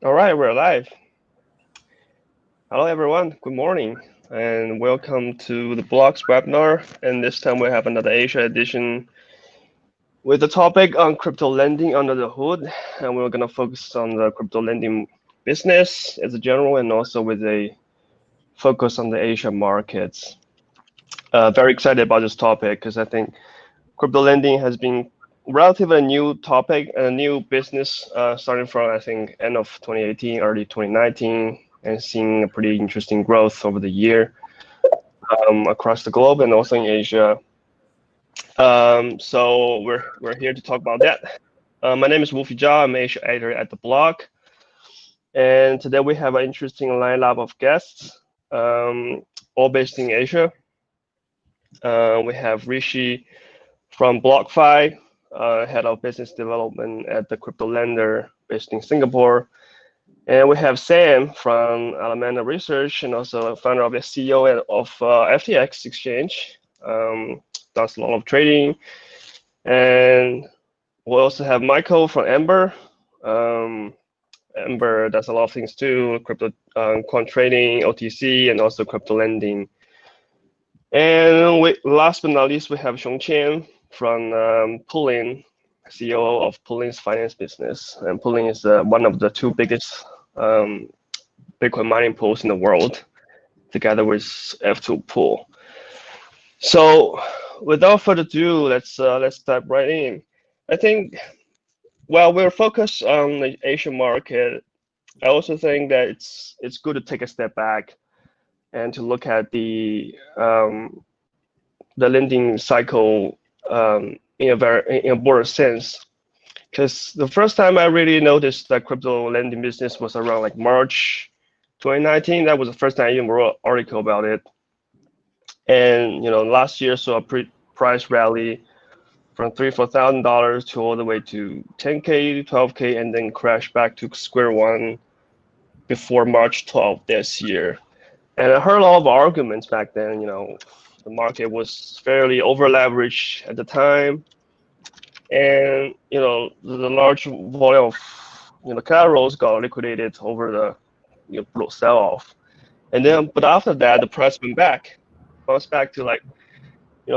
All right, we're live. Hello, everyone. Good morning, and welcome to the Blocks webinar. And this time we have another Asia edition with the topic on crypto lending under the hood. And we're going to focus on the crypto lending business as a general and also with a focus on the Asia markets. Very excited about this topic because I think crypto lending has been relatively new topic and a new business starting from I think end of 2018, early 2019, and seeing a pretty interesting growth over the year across the globe and also in Asia. So we're here to talk about that. My name is Wolfie Zhao. I'm Asia editor at the blog, and today we have an interesting lineup of guests, all based in Asia. We have Rishi from BlockFi, head of business development at the crypto lender based in Singapore. And we have Sam from Alameda Research and also founder of the CEO of FTX Exchange. Does a lot of trading. And we also have Michael from Ember. Ember does a lot of things too, crypto quant trading, OTC, and also crypto lending. And last but not least, we have Xiong from Poolin, CEO of Poolin's finance business. And Poolin is one of the two biggest Bitcoin mining pools in the world, together with F2 pool. So without further ado, let's dive right in. I think while we're focused on the Asian market, I also think that it's good to take a step back and to look at the lending cycle in a broader sense. Because the first time I really noticed that crypto lending business was around like March 2019. That was the first time I even wrote an article about it. And last year saw a price rally from $3,000-$4,000 to all the way to 10K, 12K, and then crash back to square one before March 12th this year. And I heard a lot of arguments back then. The market was fairly over leveraged at the time, and the large volume of collaterals got liquidated over the sell off. And then, but after that, the price bounced back to like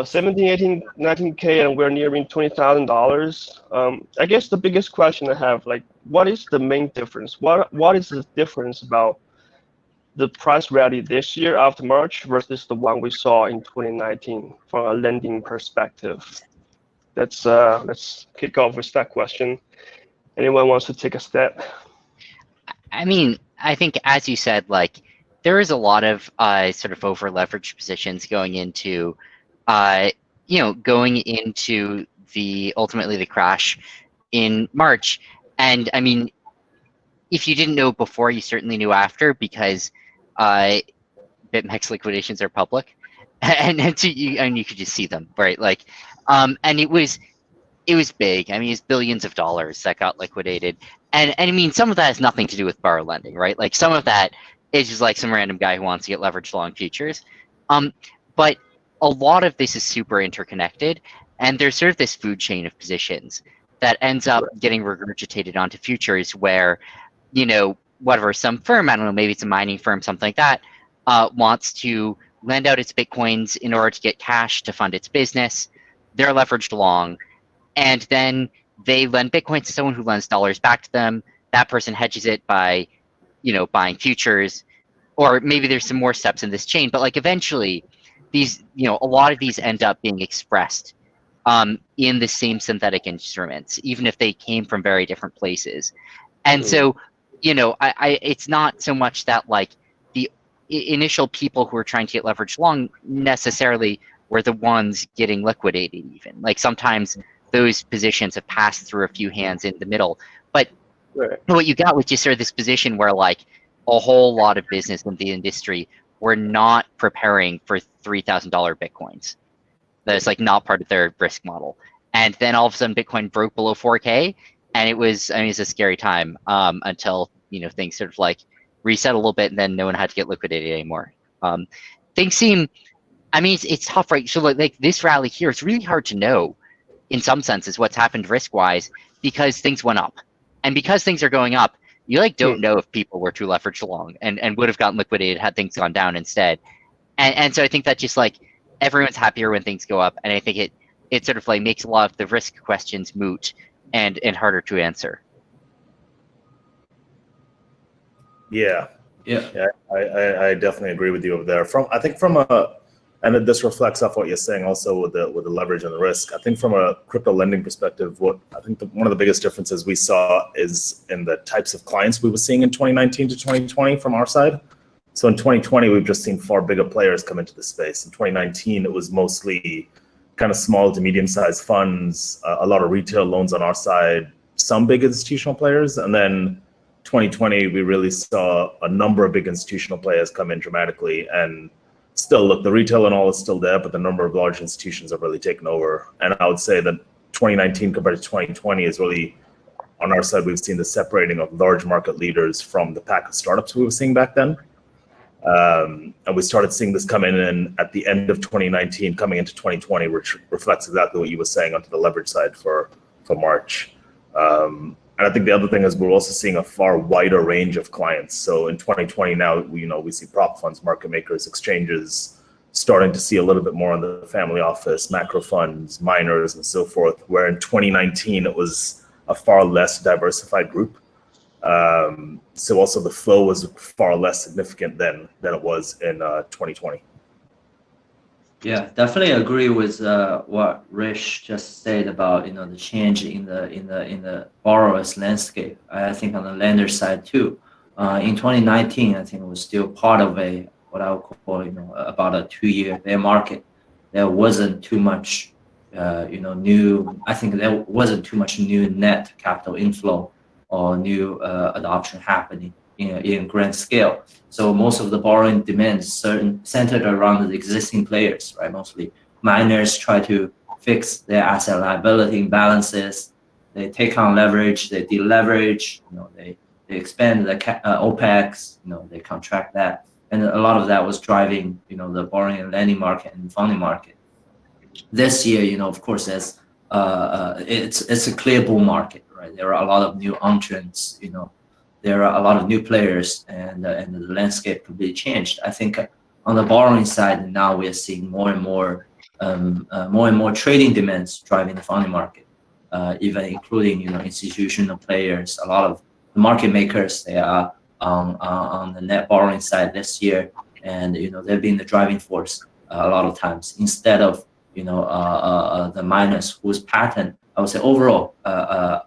17, 18, 19K, and we're nearing $20,000. I guess the biggest question I have, like, what is the main difference? What is the difference about the price rally this year after March versus the one we saw in 2019 from a lending perspective? Let's kick off with that question. Anyone wants to take a step? I mean, I think as you said, like there is a lot of sort of over leveraged positions going into ultimately the crash in March. And I mean, if you didn't know before, you certainly knew after, because BitMEX liquidations are public, and so you could just see them, right? Like, and it was big. I mean, it's billions of dollars that got liquidated, and I mean, some of that has nothing to do with borrow lending, right? Like some of that is just like some random guy who wants to get leveraged long futures, but a lot of this is super interconnected, and there's sort of this food chain of positions that ends up getting regurgitated onto futures where, whatever, some firm, I don't know, maybe it's a mining firm, something like that, wants to lend out its Bitcoins in order to get cash to fund its business. They're leveraged long, and then they lend Bitcoins to someone who lends dollars back to them. That person hedges it by, buying futures, or maybe there's some more steps in this chain, but like eventually these, a lot of these end up being expressed in the same synthetic instruments, even if they came from very different places. And so, it's not so much that like the initial people who are trying to get leveraged long necessarily were the ones getting liquidated even. Like sometimes those positions have passed through a few hands in the middle. But what you got was just sort of this position where like a whole lot of business in the industry were not preparing for $3,000 Bitcoins. That's like not part of their risk model. And then all of a sudden Bitcoin broke below 4K, and it's a scary time until things sort of like reset a little bit, and then no one had to get liquidated anymore. Things seem, it's tough, right? So like this rally here, it's really hard to know in some senses what's happened risk-wise, because things went up. And because things are going up, you like don't know if people were too leveraged long and would have gotten liquidated had things gone down instead. And so I think that just like everyone's happier when things go up, and I think it sort of like makes a lot of the risk questions moot and harder to answer. Yeah. I definitely agree with you over there. I think from a, and this reflects off what you're saying also with the leverage and the risk. I think from a crypto lending perspective, one of the biggest differences we saw is in the types of clients we were seeing in 2019 to 2020 from our side. So in 2020, we've just seen far bigger players come into the space. In 2019, it was mostly kind of small to medium-sized funds, a lot of retail loans on our side, some big institutional players, and then 2020, we really saw a number of big institutional players come in dramatically. And still, look, the retail and all is still there, but the number of large institutions have really taken over. And I would say that 2019 compared to 2020 is really, on our side, we've seen the separating of large market leaders from the pack of startups we were seeing back then. And we started seeing this come in at the end of 2019, coming into 2020, which reflects exactly what you were saying onto the leverage side for March. And I think the other thing is we're also seeing a far wider range of clients. So in 2020 now, we see prop funds, market makers, exchanges, starting to see a little bit more on the family office, macro funds, miners, and so forth, where in 2019, it was a far less diversified group. So also the flow was far less significant than it was in 2020. Yeah, definitely agree with what Rish just said about the change in the borrower's landscape. I think on the lender side too. In 2019, I think it was still part of what I would call about a 2-year bear market. There wasn't too much new. I think there wasn't too much new net capital inflow or new adoption happening in grand scale. So most of the borrowing demands centered around the existing players, right? Mostly miners try to fix their asset liability imbalances. They take on leverage, they deleverage, they expand the OPEX, they contract that. And a lot of that was driving, the borrowing and lending market and funding market. This year, of course, it's a clear bull market, right? There are a lot of new entrants, there are a lot of new players, and the landscape completely changed. I think on the borrowing side, now we are seeing more and more trading demands driving the funding market, even including institutional players. A lot of the market makers, they are on the net borrowing side this year, and they've been the driving force a lot of times instead of the miners whose pattern, I would say overall are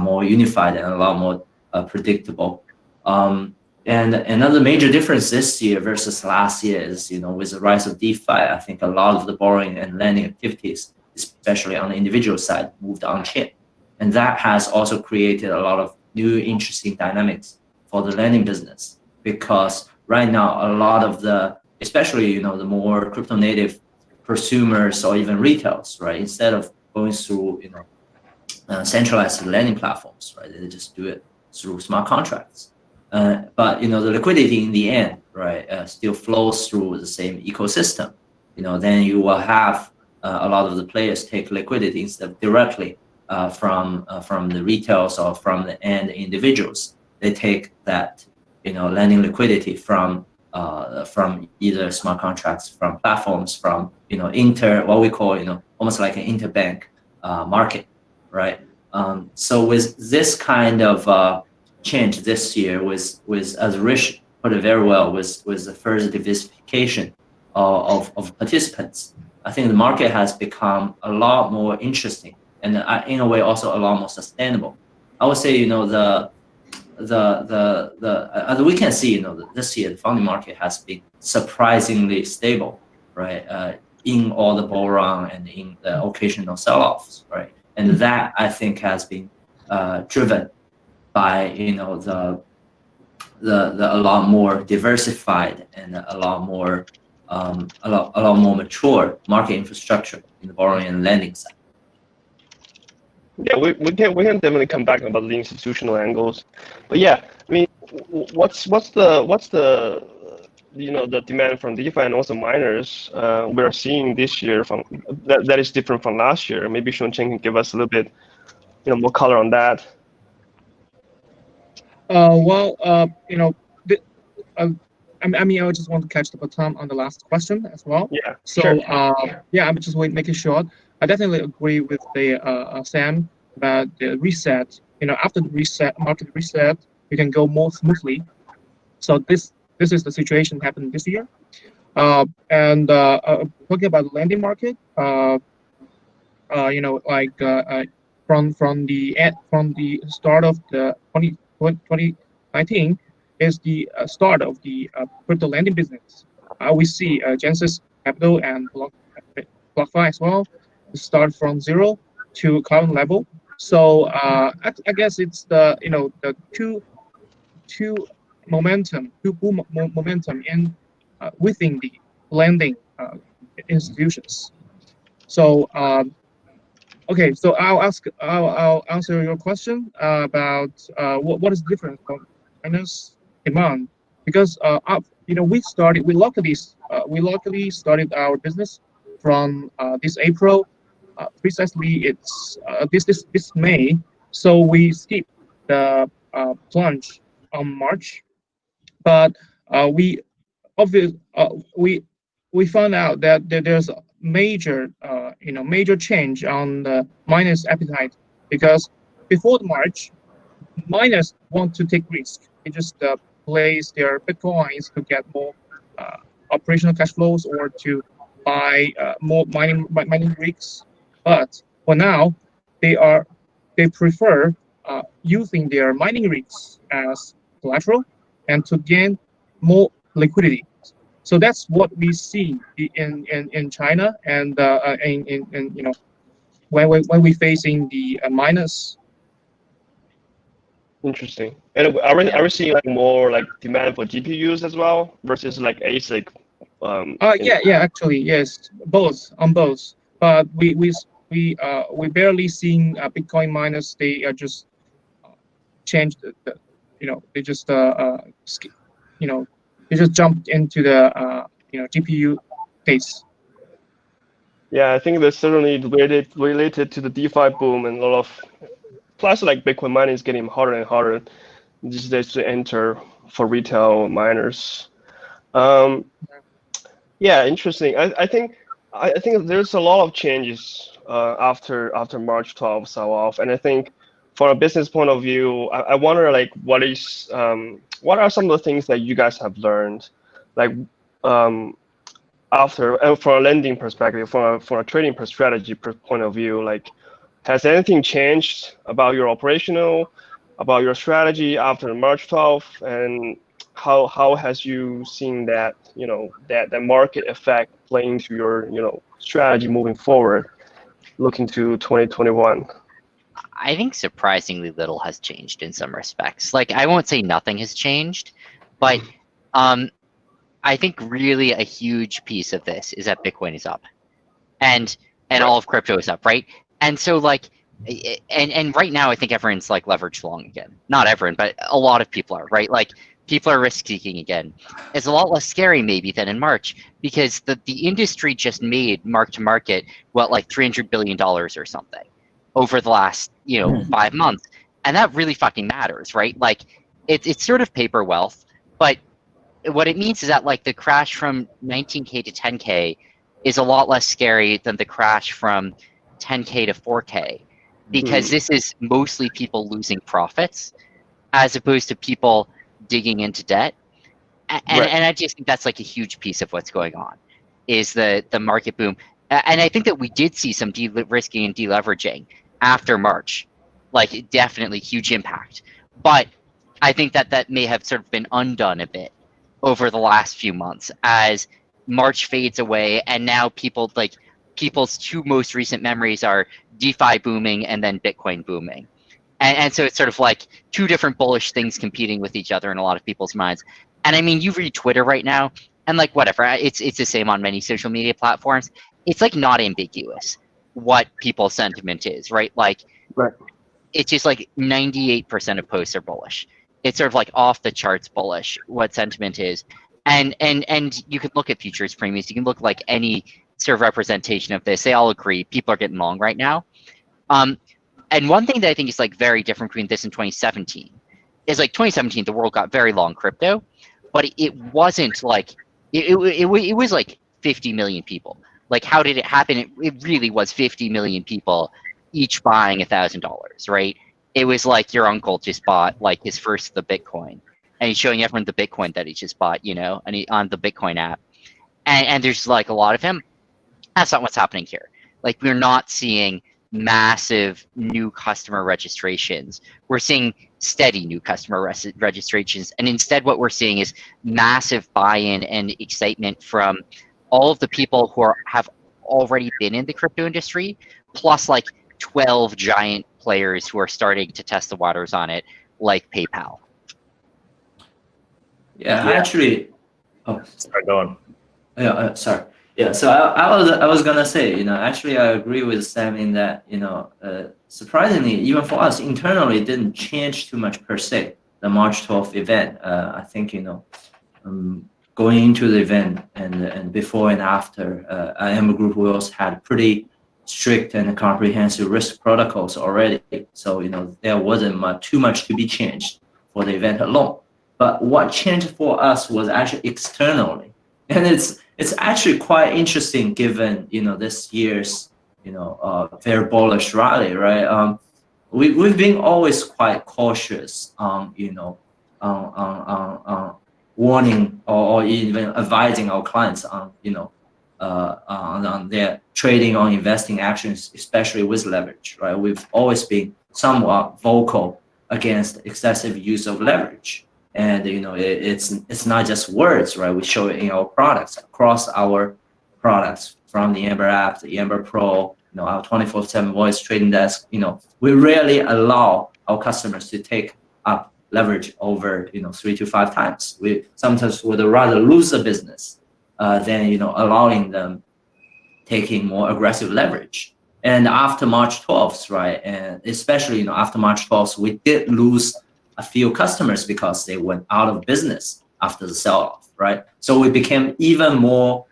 more unified and a lot more predictable. And another major difference this year versus last year is, with the rise of DeFi, I think a lot of the borrowing and lending activities, especially on the individual side, moved on chain. And that has also created a lot of new interesting dynamics for the lending business, because right now, a lot of especially, the more crypto native prosumers or even retails, right? Instead of going through, centralized lending platforms, right? They just do it through smart contracts. But the liquidity in the end, right, still flows through the same ecosystem. Then you will have a lot of the players take liquidity instead of directly from the retails or from the end individuals. They take that lending liquidity from either smart contracts, from platforms, from what we call almost like an interbank market, right? So with this kind of change this year, with as Rish put it very well, with the further diversification of participants, I think the market has become a lot more interesting and in a way also a lot more sustainable. I would say as we can see, this year the funding market has been surprisingly stable, right? In all the bull run and in the occasional sell-offs, right? And that I think has been driven by a lot more diversified and a lot more mature market infrastructure in the borrowing and lending side. Yeah, we can definitely come back about the institutional angles, but yeah, I mean, what's the the demand from DeFi and also miners we're seeing this year from that is different from last year. Maybe Xiong can give us a little bit more color on that. Well, uh, I mean, I just want to catch the baton on the last question as well. Yeah, So, sure. yeah, I'm just make it short. I definitely agree with the Sam that the reset. After the reset, market reset, you can go more smoothly. So this is the situation happened this year. And talking about the lending market, like from the start of the 2019 is the start of the crypto lending business. We see Genesis Capital and BlockFi as well start from zero to current level. So I guess it's the two two boom momentum in within the lending institutions. So okay, so I'll answer your question about what is different from finance demand because we luckily started our business from this April. Precisely, it's this May. So we skipped the plunge on March, but we obvious we found out that there's a major change on the miners' appetite because before the March, miners want to take risk. They just place their bitcoins to get more uh, operational cash flows or to buy more mining rigs. But for now, they are they prefer using their mining rigs as collateral and to gain more liquidity. So that's what we see in China and in when we facing the miners. Interesting. And are we Yeah. seeing like more like demand for GPUs as well versus like ASIC? Yeah, actually, yes, both on both. But we barely seeing Bitcoin miners. They are just uh, changed they just you know they just jumped into the GPU case. Yeah, I think that's certainly related to the DeFi boom and a lot of plus like Bitcoin mining is getting harder and harder these days to enter for retail miners. Um, yeah, interesting. I think there's a lot of changes after March 12th sell-off, and I think from a business point of view, I wonder like what are some of the things that you guys have learned, like um, after and from a lending perspective, from a trading strategy point of view, like has anything changed about your operational, about your strategy after March 12th, and how has you seen that that market effect play into your strategy moving forward, looking to 2021? I think surprisingly little has changed in some respects. Like I won't say nothing has changed, but um, I think really a huge piece of this is that Bitcoin is up, and Right. all of crypto is up, right? And so like, and right now I think everyone's like leveraged long again. Not everyone, but a lot of people are, right? Like people are risk seeking again. It's a lot less scary maybe than in March because the industry just made mark to market like $300 billion or something over the last 5 months, and that really fucking matters, right? Like it's sort of paper wealth, but what it means is that like the crash from 19K to 10K is a lot less scary than the crash from 10K to 4K because Hmm. this is mostly people losing profits as opposed to people digging into debt. And Right. and I just think that's like a huge piece of what's going on is the market boom. And I think that we did see some de-risking and deleveraging after March, like definitely huge impact. But I think that that may have sort of been undone a bit over the last few months as March fades away, and now people's two most recent memories are DeFi booming and then Bitcoin booming. And so it's sort of like two different bullish things competing with each other in a lot of people's minds. And I mean, you read Twitter right now, and like whatever, it's the same on many social media platforms. It's like not ambiguous what people's sentiment is, right? Like Right. it's just like 98% of posts are bullish. It's sort of like off the charts bullish what sentiment is. And you can look at futures premiums, you can look like any sort of representation of this. They all agree people are getting long right now. Um, and one thing that I think is like very different between this and 2017 is like 2017, the world got very long crypto, but it wasn't like it was like 50 million people. Like, how did it happen? It really was 50 million people each buying $1,000, right? It was like your uncle just bought like his first the Bitcoin, and he's showing everyone the Bitcoin that he just bought, you know, and on the Bitcoin app, and there's like a lot of him. That's not what's happening here. Like, we're not seeing massive new customer registrations. We're seeing steady new customer registrations, and instead what we're seeing is massive buy-in and excitement from all of the people who have already been in the crypto industry, plus like 12 giant players who are starting to test the waters on it, like PayPal. Yeah. Actually, Sorry, go on. Yeah, sorry. Yeah, so I was gonna say, you know, actually I agree with Sam in that, you know, surprisingly, even for us internally, it didn't change too much per se. The March 12th event, I think, you know, going into the event and before and after, Amber Group, we also had pretty strict and comprehensive risk protocols already. So, you know, there wasn't too much to be changed for the event alone. But what changed for us was actually externally, and it's actually quite interesting given, you know, this year's, you know, very bullish rally, right? We've been always quite cautious on, you know, on warning or even advising our clients on, you know, on their trading or investing actions, especially with leverage, right? We've always been somewhat vocal against excessive use of leverage. And, you know, it's not just words, right? We show it in our products, across our products, from the Amber app, the Amber Pro, you know, our 24/7 voice trading desk. You know, we rarely allow our customers to take up leverage over, you know, 3 to 5 times. We sometimes would rather lose a business than, you know, allowing them taking more aggressive leverage. And after March 12th, right, and especially, you know, after March 12th, we did lose a few customers because they went out of business after the sell-off, right? So we became even more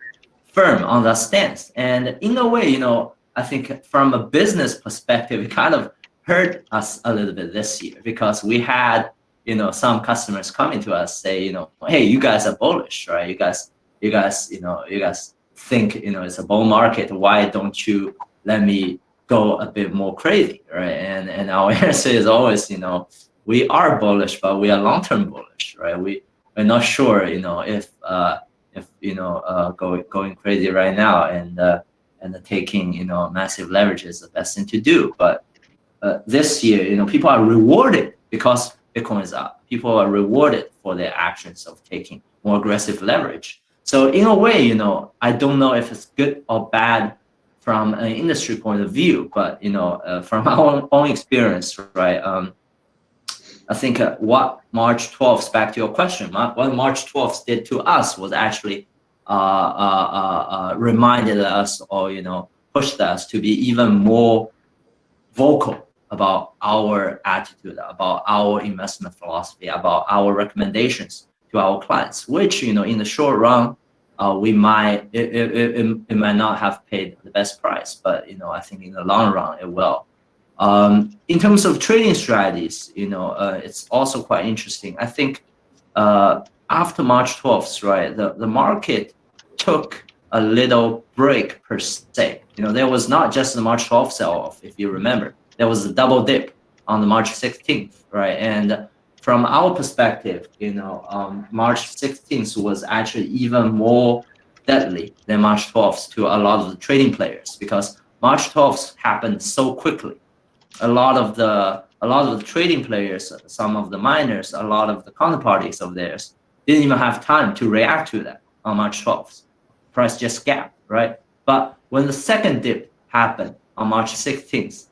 firm on that stance. And in a way, you know, I think from a business perspective, it kind of hurt us a little bit this year because we had, you know, some customers coming to us say, you know, hey, you guys are bullish, right? You guys, you guys think, you know, it's a bull market. Why don't you let me go a bit more crazy, right? And our answer is always, you know, we are bullish, but we are long-term bullish, right? We're not sure, you know, if you know, going crazy right now and taking, you know, massive leverage is the best thing to do. But this year, you know, people are rewarded because Bitcoin is up. People are rewarded for their actions of taking more aggressive leverage. So in a way, you know, I don't know if it's good or bad from an industry point of view, but, you know, from our own experience, right? I think what March 12th, back to your question, what March 12th did to us was actually reminded us, or, you know, pushed us to be even more vocal about our attitude, about our investment philosophy, about our recommendations to our clients, which, you know, in the short run, we might, it might not have paid the best price, but, you know, I think in the long run, it will. In terms of trading strategies, you know, it's also quite interesting. I think after March 12th, right, the market took a little break per se. You know, there was not just the March 12th sell-off, if you remember. There was a double dip on the March 16th, right? And from our perspective, you know, March 16th was actually even more deadly than March 12th to a lot of the trading players because March 12th happened so quickly. A lot of the trading players, some of the miners, a lot of the counterparties of theirs didn't even have time to react to that on March 12th. Price just gapped, right? But when the second dip happened on March 16th,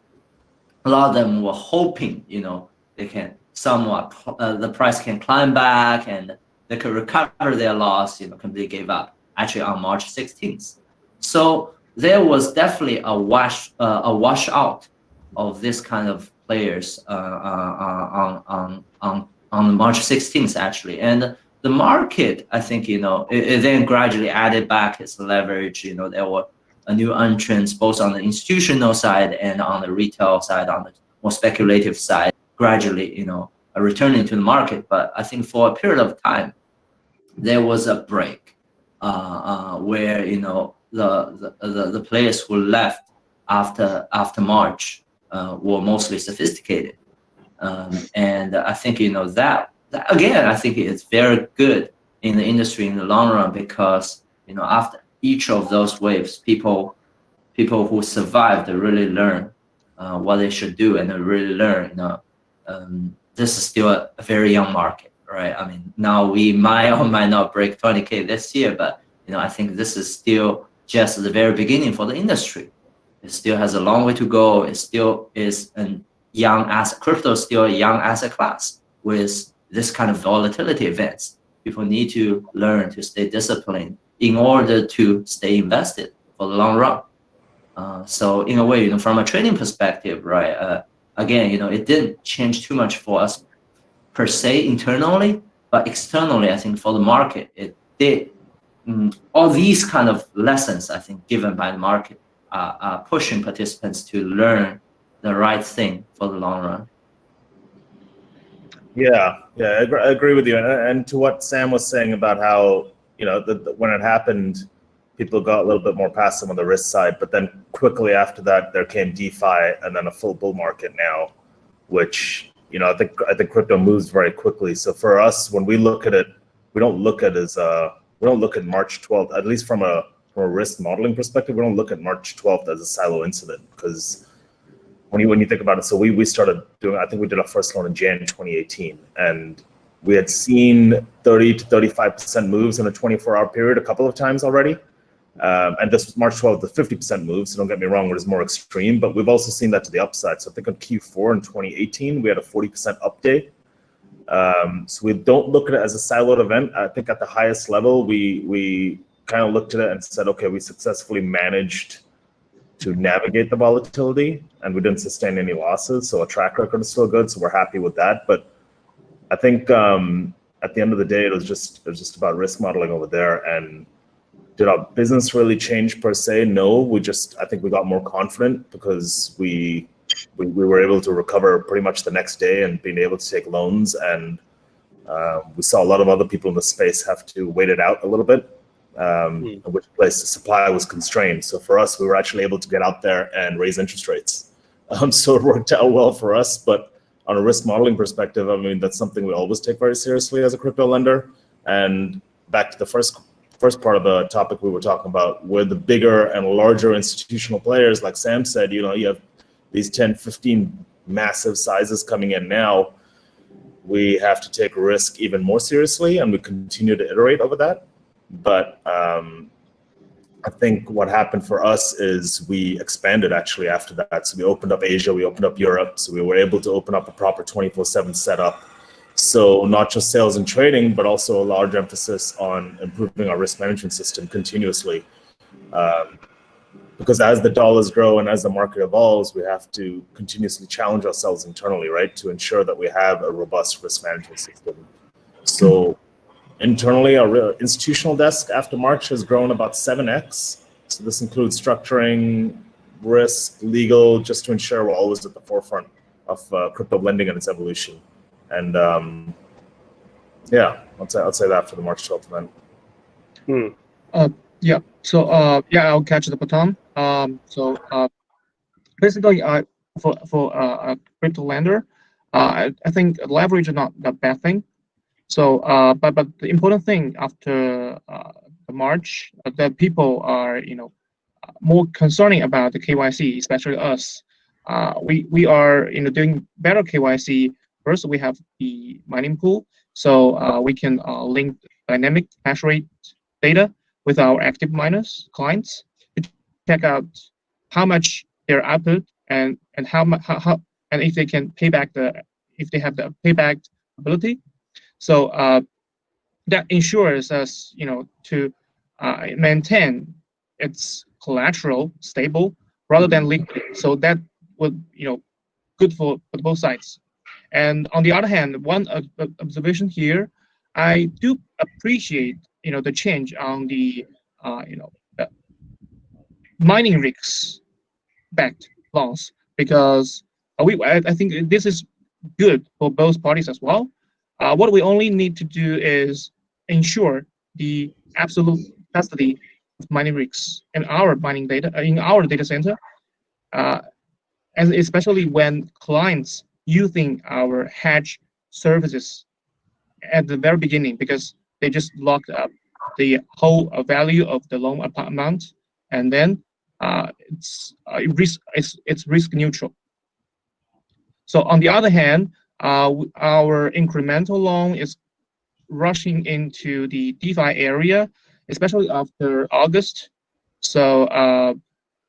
a lot of them were hoping, you know, they can somewhat, the price can climb back and they could recover their loss, you know, completely gave up actually on March 16th. So there was definitely a washout of this kind of players on March 16th actually, and the market, I think, you know, it then gradually added back its leverage. You know, there were a new entrants both on the institutional side and on the retail side, on the more speculative side. Gradually, you know, returning to the market. But I think for a period of time, there was a break where the players who left after March were mostly sophisticated, and I think that again, I think it's very good in the industry in the long run, because after each of those waves, people who survived really learn what they should do, and they really learn this is still a very young market, right? I mean, now we might or might not break 20K this year, but I think this is still just the very beginning for the industry. It still has a long way to go. It still is a young asset. Crypto is still a young asset class with this kind of volatility events. People need to learn to stay disciplined in order to stay invested for the long run. So in a way, from a trading perspective, right? Again, it didn't change too much for us per se internally, but externally, I think for the market, it did. All these kind of lessons, I think, given by the market, are pushing participants to learn the right thing for the long run. Yeah, I agree with you. And to what Sam was saying about how when it happened, people got a little bit more passive on the risk side, but then quickly after that, there came DeFi and then a full bull market now, which I think crypto moves very quickly. So for us, when we look at it, we don't look at March 12th, at least from a risk modeling perspective. We don't look at March 12th as a silo incident, because when you think about it, so we started doing, I think we did our first loan in Jan 2018, and we had seen 30 to 35% moves in a 24-hour period a couple of times already. And this March 12th, the 50% move, so don't get me wrong, it was more extreme, but we've also seen that to the upside. So I think on Q4 in 2018, we had a 40% update. So we don't look at it as a siloed event. I think at the highest level, we kind of looked at it and said, okay, we successfully managed to navigate the volatility and we didn't sustain any losses. So a track record is still good. So we're happy with that. But I think at the end of the day, it was just about risk modeling over there. And did our business really change per se? No, I think we got more confident because we were able to recover pretty much the next day and being able to take loans. And we saw a lot of other people in the space have to wait it out a little bit, in which place the supply was constrained. So for us, we were actually able to get out there and raise interest rates. So it worked out well for us. But on a risk modeling perspective, I mean, that's something we always take very seriously as a crypto lender. And back to the first part of the topic we were talking about, where the bigger and larger institutional players, like Sam said, you have these 10, 15 massive sizes coming in now, we have to take risk even more seriously, and we continue to iterate over that. But I think what happened for us is we expanded actually after that. So we opened up Asia, we opened up Europe, so we were able to open up a proper 24/7 setup. So not just sales and trading, but also a large emphasis on improving our risk management system continuously. Because as the dollars grow and as the market evolves, we have to continuously challenge ourselves internally, right, to ensure that we have a robust risk management system. So internally, our institutional desk after March has grown about 7x. So this includes structuring, risk, legal, just to ensure we're always at the forefront of crypto lending and its evolution. And yeah, I'll say that for the March 12th event. Yeah. So I'll catch the baton. So basically, for a crypto lender, I think leverage is not a bad thing. So but the important thing after the March, that people are more concerning about the KYC, especially us. We are doing better KYC. First, we have the mining pool, so we can link dynamic hash rate data with our active miners clients to check out how much their output and how and if they can pay back if they have the payback ability. So that ensures us to maintain its collateral stable rather than liquid. So that would good for both sides. And on the other hand, one observation here, I do appreciate the change on the mining rigs backed loans, because I think this is good for both parties as well. What we only need to do is ensure the absolute custody of mining risks in our mining data in our data center, and especially when clients using our hedge services at the very beginning, because they just locked up the whole value of the loan amount, and then it's risk neutral. So on the other hand, our incremental loan is rushing into the DeFi area, especially after August. So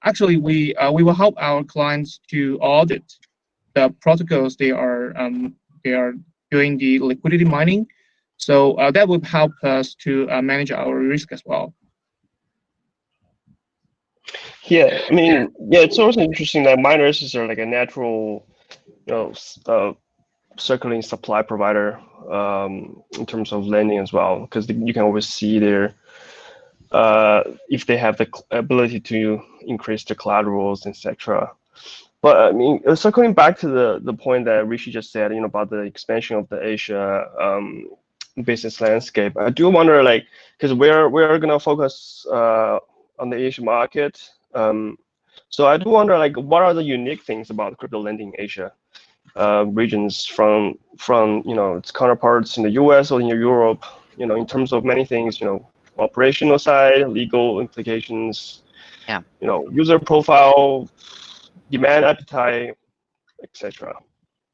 actually, we will help our clients to audit the protocols they are doing the liquidity mining. So that would help us to manage our risk as well. Yeah, I mean, yeah, it's also interesting that miners are like a natural, circling supply provider in terms of lending as well, because you can always see their if they have the ability to increase the collaterals, etc. But I mean, circling back to the point that Rishi just said, about the expansion of the Asia business landscape, I do wonder, like, because we're gonna focus on the Asian market. So I do wonder, like, what are the unique things about crypto lending in Asia regions from its counterparts in the US or in Europe, in terms of many things, operational side, legal implications, Yeah. User profile, demand appetite, etc.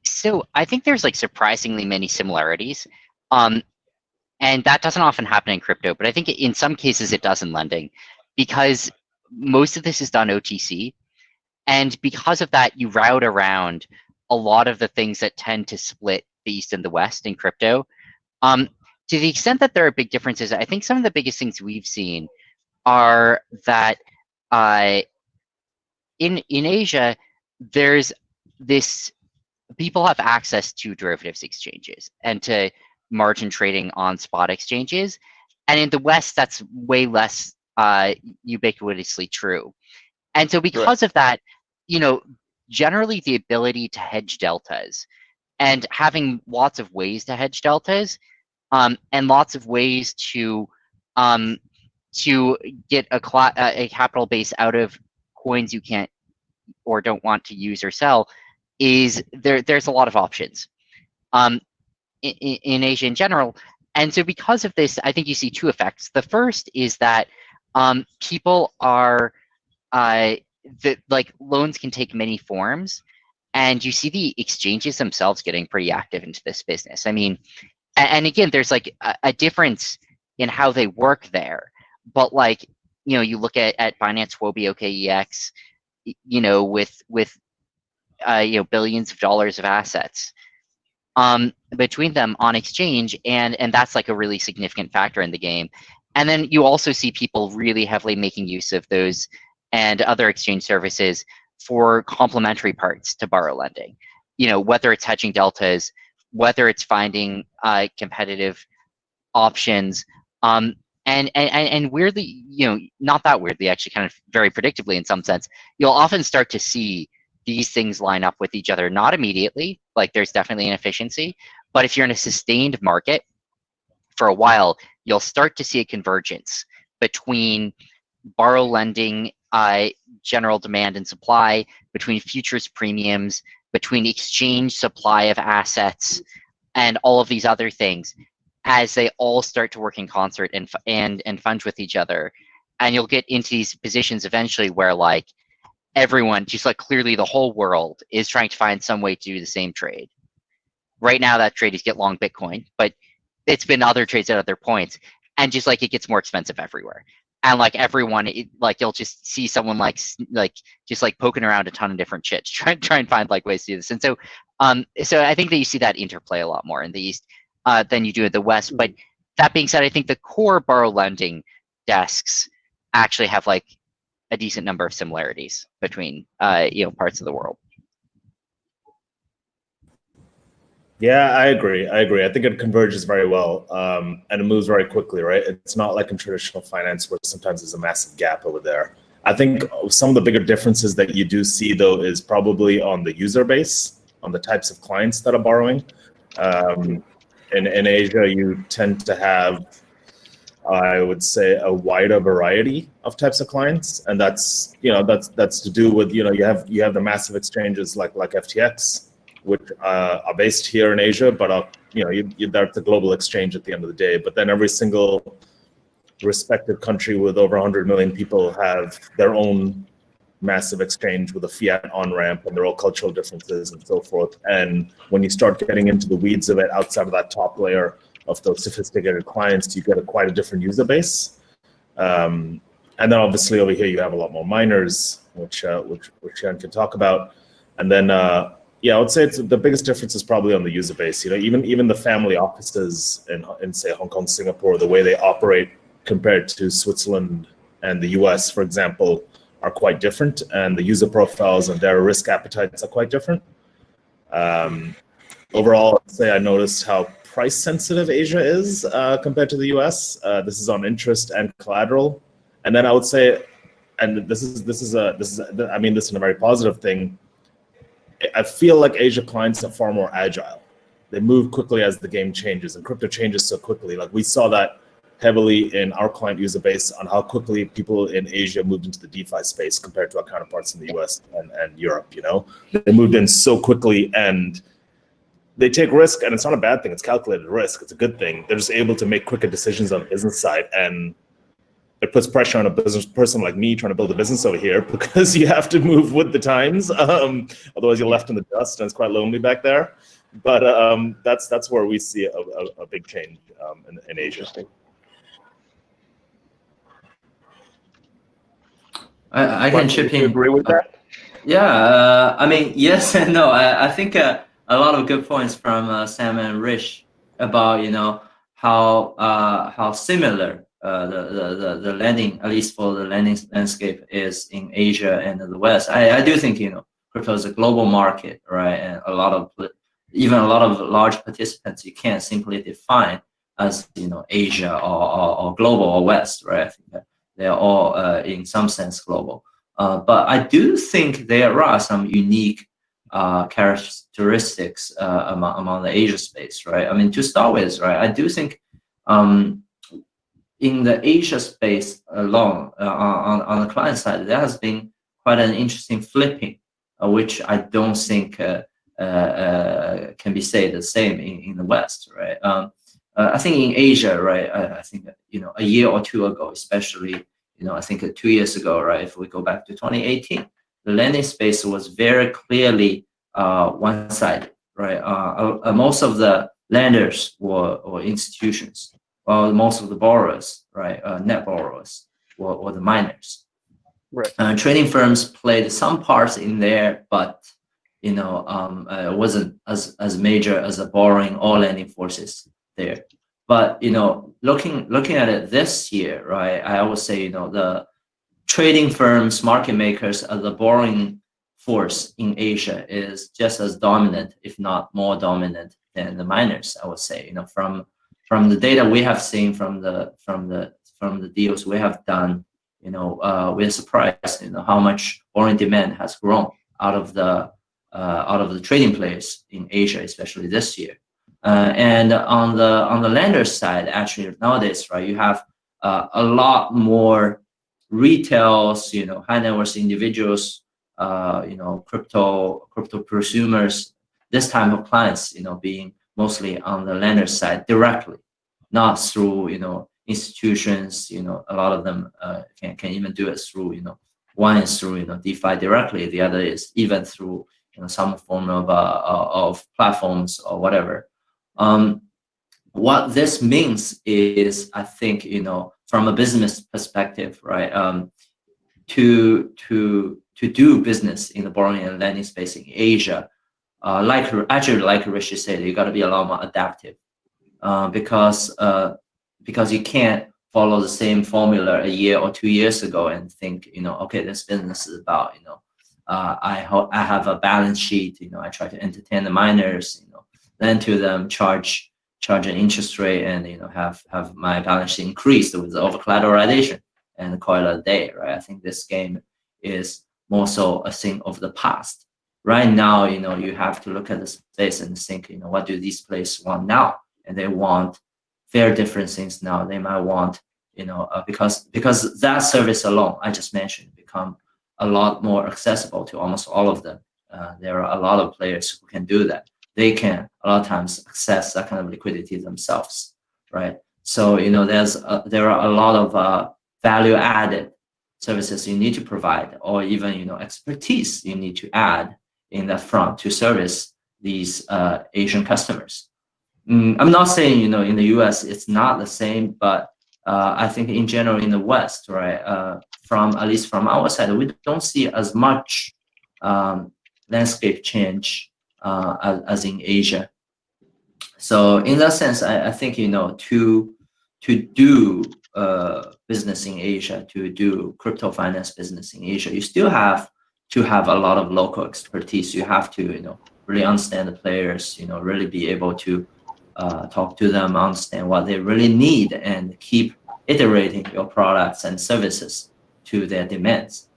So I think there's like surprisingly many similarities. And that doesn't often happen in crypto, but I think in some cases it does in lending, because most of this is done OTC. And because of that, you route around a lot of the things that tend to split the East and the West in crypto. To the extent that there are big differences, I think some of the biggest things we've seen are that in Asia, there's this, people have access to derivatives exchanges and to margin trading on spot exchanges. And in the West, that's way less ubiquitously true. And so because of that, generally the ability to hedge deltas and having lots of ways to hedge deltas and lots of ways to get a capital base out of coins you can't or don't want to use or sell is there's a lot of options in Asia in general. And so because of this, I think you see two effects. The first is that people are like loans can take many forms, and you see the exchanges themselves getting pretty active into this business. I mean, and again, there's like a difference in how they work there, but like, you look at Binance, Huobi, OKEX, with billions of dollars of assets between them on exchange, and that's like a really significant factor in the game. And then you also see people really heavily making use of those and other exchange services for complementary parts to borrow lending. Whether it's hedging deltas, whether it's finding competitive options, and weirdly, not that weirdly, actually, kind of very predictably in some sense, you'll often start to see these things line up with each other. Not immediately, like there's definitely an efficiency, but if you're in a sustained market for a while, you'll start to see a convergence between borrow lending, general demand and supply, between futures premiums, between exchange supply of assets, and all of these other things, as they all start to work in concert and fund with each other. And you'll get into these positions eventually where like everyone, just like clearly the whole world is trying to find some way to do the same trade. Right now that trade is get long Bitcoin, but it's been other trades at other points, and just like it gets more expensive everywhere. And like everyone, like you'll just see someone like just like poking around a ton of different shit to try and find like ways to do this. And so so I think that you see that interplay a lot more in the East than you do in the West. But that being said, I think the core borrow lending desks actually have like a decent number of similarities between parts of the world. Yeah, I agree. I think it converges very well, and it moves very quickly, right? It's not like in traditional finance where sometimes there's a massive gap over there. I think some of the bigger differences that you do see, though, is probably on the user base. on the types of clients that are borrowing. In Asia, you tend to have, I would say, a wider variety of types of clients, and that's to do with you have the massive exchanges like FTX, which are based here in Asia, but are that's a global exchange at the end of the day. But then every single respective country with over 100 million people have their own massive exchange with a fiat on-ramp, and there are all cultural differences and so forth. And when you start getting into the weeds of it, outside of that top layer of those sophisticated clients, you get quite a different user base. And then obviously over here you have a lot more miners, which Qian can talk about. And then I would say the biggest difference is probably on the user base. Even the family offices in say Hong Kong, Singapore, the way they operate compared to Switzerland and the US, for example, are quite different, and the user profiles and their risk appetites are quite different. Overall, I'd say I noticed how price sensitive Asia is compared to the US. This is on interest and collateral. And then I would say, and this is a very positive thing, I feel like Asia clients are far more agile. They move quickly as the game changes, and crypto changes so quickly. Like we saw that heavily in our client user base on how quickly people in Asia moved into the DeFi space compared to our counterparts in the US and Europe. They moved in so quickly, and they take risk, and it's not a bad thing. It's calculated risk. It's a good thing. They're just able to make quicker decisions on the business side, and it puts pressure on a business person like me trying to build a business over here because you have to move with the times. Otherwise, you're left in the dust, and it's quite lonely back there. But that's where we see a big change in Asia. I can chip in. Agree with that? Yeah, yes and no. I think a lot of good points from Sam and Rish about how similar the lending, at least for the lending landscape, is in Asia and the West. I do think crypto is a global market, right? And even a lot of large participants you can't simply define as Asia or global or West, right? I think that they're all in some sense global. But I do think there are some unique characteristics among the Asia space, right? To start with, right, I do think in the Asia space alone, on the client side, there has been quite an interesting flipping, which I don't think can be said the same in the West, right? I think in Asia, right, I think a year or two ago, especially, I think 2 years ago, right, if we go back to 2018, the lending space was very clearly one-sided, right? Most of the lenders were institutions, while most of the borrowers, right, net borrowers, were the miners. Right. Trading firms played some parts in there, but it wasn't as major as the borrowing or lending forces there. But looking at it this year, right, I would say the trading firms, market makers, the borrowing force in Asia is just as dominant, if not more dominant, than the miners. I would say from the data we have seen from the deals we have done, we're surprised how much borrowing demand has grown out of the trading players in Asia, especially this year. And on the lender side, actually nowadays, right, you have a lot more retails, high net worth individuals, crypto prosumers, this type of clients, being mostly on the lender side directly, not through institutions. A lot of them can even do it through one is through DeFi directly, the other is even through some form of platforms or whatever. What this means is, I think, from a business perspective, right, to do business in the borrowing and lending space in Asia, like Rishi said, you got to be a lot more adaptive, because you can't follow the same formula a year or 2 years ago and think, okay, this business is about, I have a balance sheet, I try to entertain the miners, lend to them, charge an interest rate, and have my balance sheet increased with the over collateralization and call it a day, right? I think this game is more so a thing of the past, right now, you have to look at the space and think, what do these players want now? And they want very different things now. They might want, because that service alone, I just mentioned, become a lot more accessible to almost all of them. There are a lot of players who can do that. They can a lot of times access that kind of liquidity themselves, right? So there are a lot of value added services you need to provide, or even expertise you need to add in that front to service these Asian customers. I'm not saying in the U.S. it's not the same, but I think in general in the West, right? At least from our side, we don't see as much landscape change as in Asia. So in that sense, I think to do business in Asia, to do crypto finance business in Asia, you still have to have a lot of local expertise. You have to really understand the players, really be able to talk to them, understand what they really need, and keep iterating your products and services to their demands.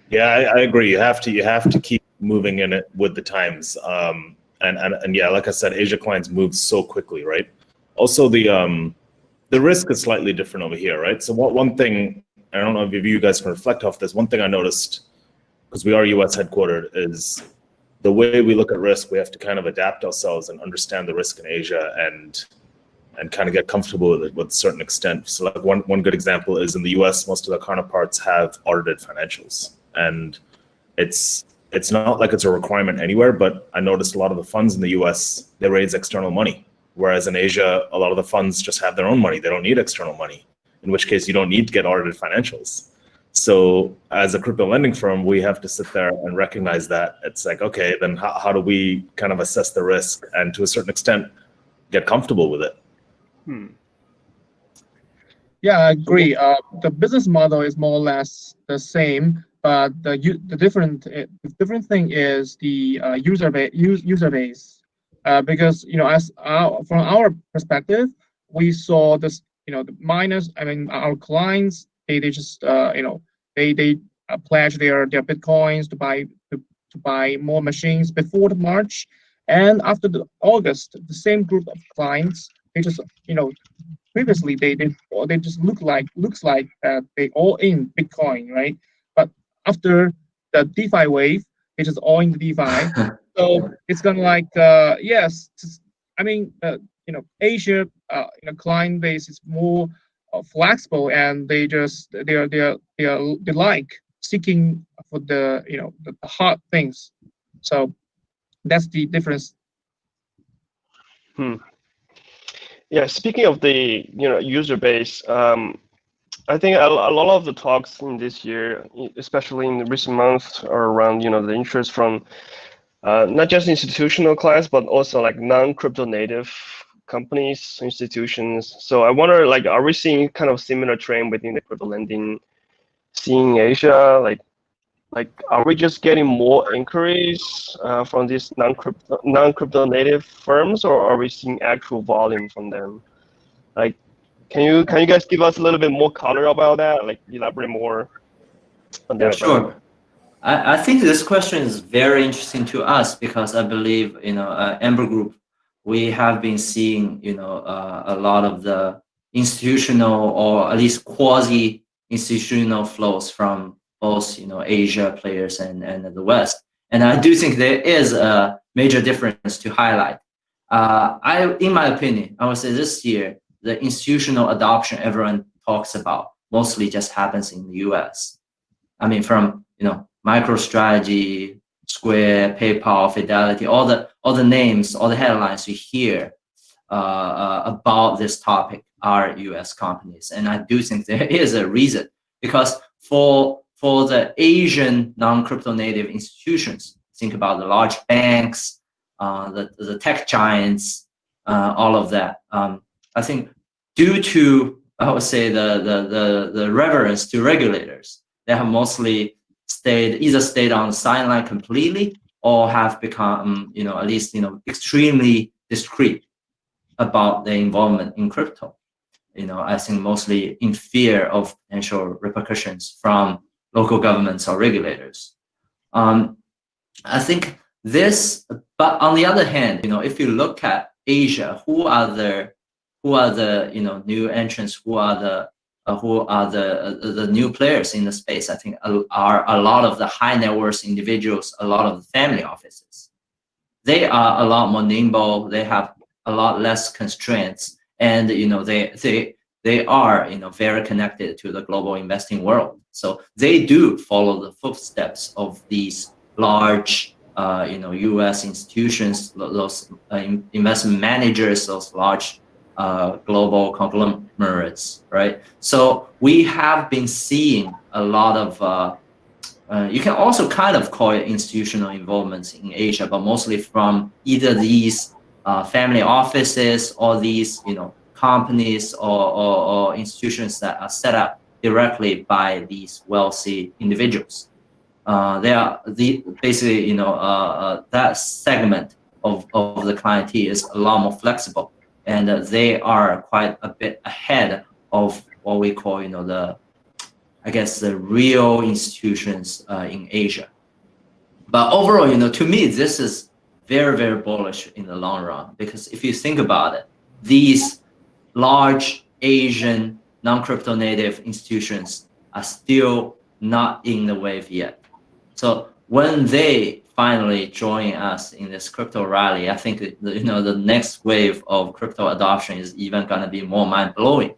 Yeah, I agree. You have to keep moving in it with the times. And yeah, like I said, Asia clients move so quickly, right? Also, the risk is slightly different over here, right? So one thing, I don't know if you guys can reflect off this. One thing I noticed, because we are US headquartered, is the way we look at risk. We have to kind of adapt ourselves and understand the risk in Asia and kind of get comfortable with it with a certain extent. So like one good example is in the US, most of the counterparts have audited financials, and it's not like it's a requirement anywhere, but I noticed a lot of the funds in the US, they raise external money. Whereas in Asia, a lot of the funds just have their own money. They don't need external money, in which case you don't need to get audited financials. So as a crypto lending firm, we have to sit there and recognize that. It's like, okay, then how do we kind of assess the risk and to a certain extent get comfortable with it? Yeah, I agree. The business model is more or less the same, but the different thing is the user base. Because as from our perspective, we saw this the miners. I mean, our clients they just they pledge their bitcoins to buy more machines before the March, and after the August, the same group of clients they just previously they just looks like they all in Bitcoin, right? But after the DeFi wave, they just all in the DeFi. So it's kind of like yes, I mean Asia client base is more flexible, and they like seeking for the the hard things. So that's the difference. Yeah, speaking of the user base, I think a lot of the talks in this year, especially in the recent months, are around the interest from not just institutional clients, but also like non-crypto native companies, institutions. So I wonder, like, are we seeing kind of similar trend within the crypto lending scene in Asia? Like, are we just getting more inquiries from these non-crypto native firms, or are we seeing actual volume from them? Like, can you guys give us a little bit more color about that? Like, elaborate more on that? Sure. I think this question is very interesting to us because I believe Amber Group, we have been seeing a lot of the institutional or at least quasi institutional flows from both Asia players and the West, and I do think there is a major difference to highlight. In my opinion, I would say this year the institutional adoption everyone talks about mostly just happens in the U.S. I mean, from MicroStrategy, Square, PayPal, Fidelity, all the names, all the headlines you hear about this topic are U.S. companies, and I do think there is a reason, because for the Asian non-crypto native institutions, think about the large banks, the tech giants, all of that. I think due to, I would say, the reverence to regulators, they have mostly either stayed on the sideline completely or have become, at least, extremely discreet about their involvement in crypto. I think mostly in fear of potential repercussions from local governments or regulators. I think this, but on the other hand, if you look at Asia, who are the new entrants, who are the new players in the space? I think are a lot of the high net worth individuals, a lot of the family offices. They are a lot more nimble. They have a lot less constraints, and they are very connected to the global investing world. So they do follow the footsteps of these large U.S. institutions, those investment managers, those large global conglomerates, right? So we have been seeing a lot of you can also kind of call it institutional involvement in Asia, but mostly from either these family offices or these companies or institutions that are set up directly by these wealthy individuals. They are basically that segment of the clientele is a lot more flexible, and they are quite a bit ahead of what we call the real institutions in Asia. But overall, to me, this is very, very bullish in the long run, because if you think about it, these large Asian non-crypto native institutions are still not in the wave yet. So when they finally join us in this crypto rally, I think the next wave of crypto adoption is even going to be more mind-blowing.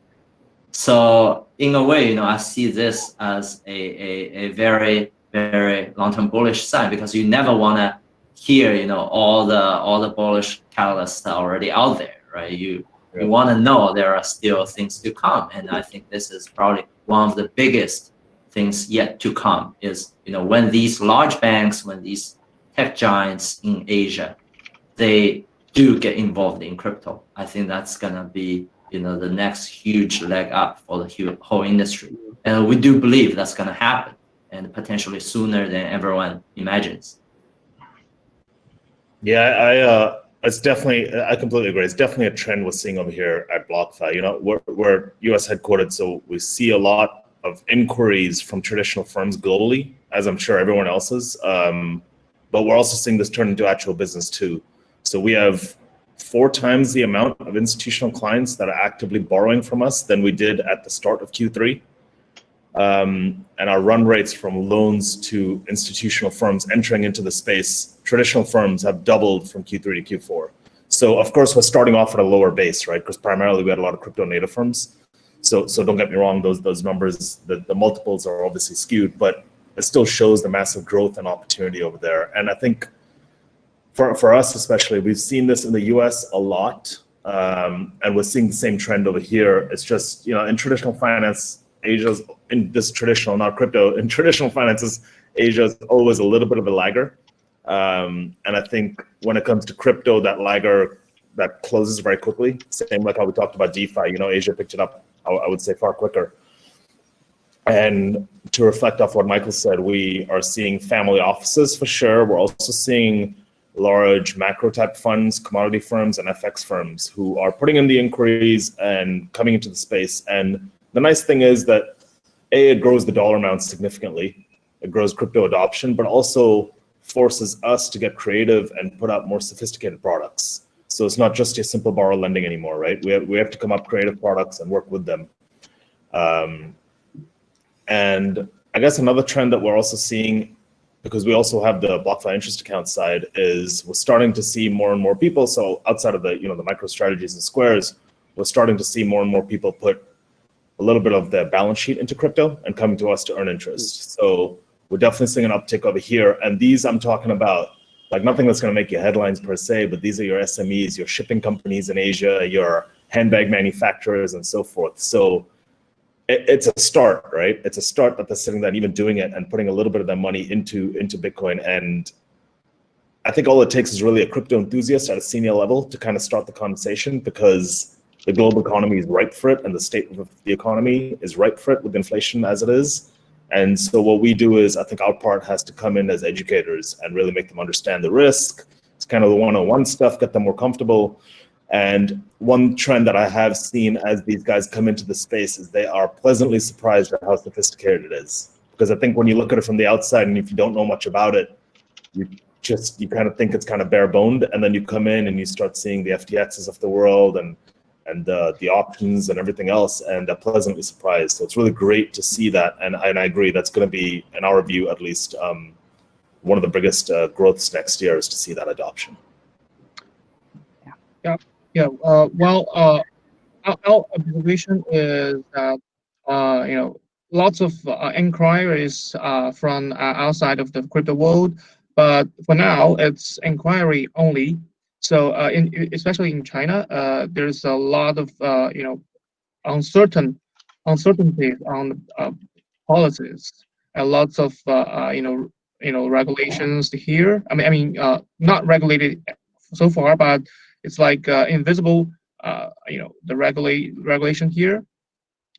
So in a way, I see this as a very, very long-term bullish sign, because you never want to hear all the bullish catalysts are already out there, right? You want to know there are still things to come, and I think this is probably one of the biggest things yet to come. Is when these large banks, when these tech giants in Asia, they do get involved in crypto, I think that's gonna be the next huge leg up for the whole industry, and we do believe that's gonna happen, and potentially sooner than everyone imagines. Yeah, it's definitely, I completely agree. It's definitely a trend we're seeing over here at BlockFi. We're US headquartered, so we see a lot of inquiries from traditional firms globally, as I'm sure everyone else is. But we're also seeing this turn into actual business too. So we have 4 times the amount of institutional clients that are actively borrowing from us than we did at the start of Q3. And our run rates from loans to institutional firms entering into the space, traditional firms have doubled from Q3 to Q4. So of course we're starting off at a lower base, right? Because primarily we had a lot of crypto native firms. So don't get me wrong, those numbers, the multiples are obviously skewed, but it still shows the massive growth and opportunity over there. And I think for us especially, we've seen this in the US a lot, and we're seeing the same trend over here. It's just, in traditional finance, Asia's in this traditional, not crypto, in traditional finances, Asia's always a little bit of a lagger. And I think when it comes to crypto, that lagger, that closes very quickly. Same like how we talked about DeFi, Asia picked it up, I would say, far quicker. And to reflect off what Michael said, we are seeing family offices for sure. We're also seeing large macro type funds, commodity firms, and FX firms who are putting in the inquiries and coming into the space. And the nice thing is that it grows the dollar amount significantly. It grows crypto adoption, but also forces us to get creative and put out more sophisticated products. So it's not just a simple borrow lending anymore, right? We have to come up creative products and work with them. And I guess another trend that we're also seeing, because we also have the BlockFi interest account side, is we're starting to see more and more people. So outside of the the micro strategies and squares, we're starting to see more and more people put a little bit of their balance sheet into crypto and coming to us to earn interest. So we're definitely seeing an uptick over here. And these I'm talking about, like nothing that's going to make you headlines per se, but these are your SMEs, your shipping companies in Asia, your handbag manufacturers, and so forth. So it's a start, right? It's a start that they're sitting there and even doing it and putting a little bit of their money into Bitcoin. And I think all it takes is really a crypto enthusiast at a senior level to kind of start the conversation, because the global economy is ripe for it, and the state of the economy is ripe for it with inflation as it is. And so what we do is, I think our part has to come in as educators and really make them understand the risk. It's kind of the one-on-one stuff, get them more comfortable. And one trend that I have seen as these guys come into the space is they are pleasantly surprised at how sophisticated it is. Because I think when you look at it from the outside, and if you don't know much about it, you kind of think it's kind of bare boned, and then you come in and you start seeing the FTXs of the world and the options and everything else, and pleasantly surprised. So it's really great to see that, and I agree that's going to be, in our view at least, one of the biggest growths next year is to see that adoption. Well, our observation is that lots of inquiries from outside of the crypto world, but for now it's inquiry only. So especially in China, there's a lot of uncertainty on policies and lots of regulations here. I mean not regulated so far, but it's like invisible the regulation here.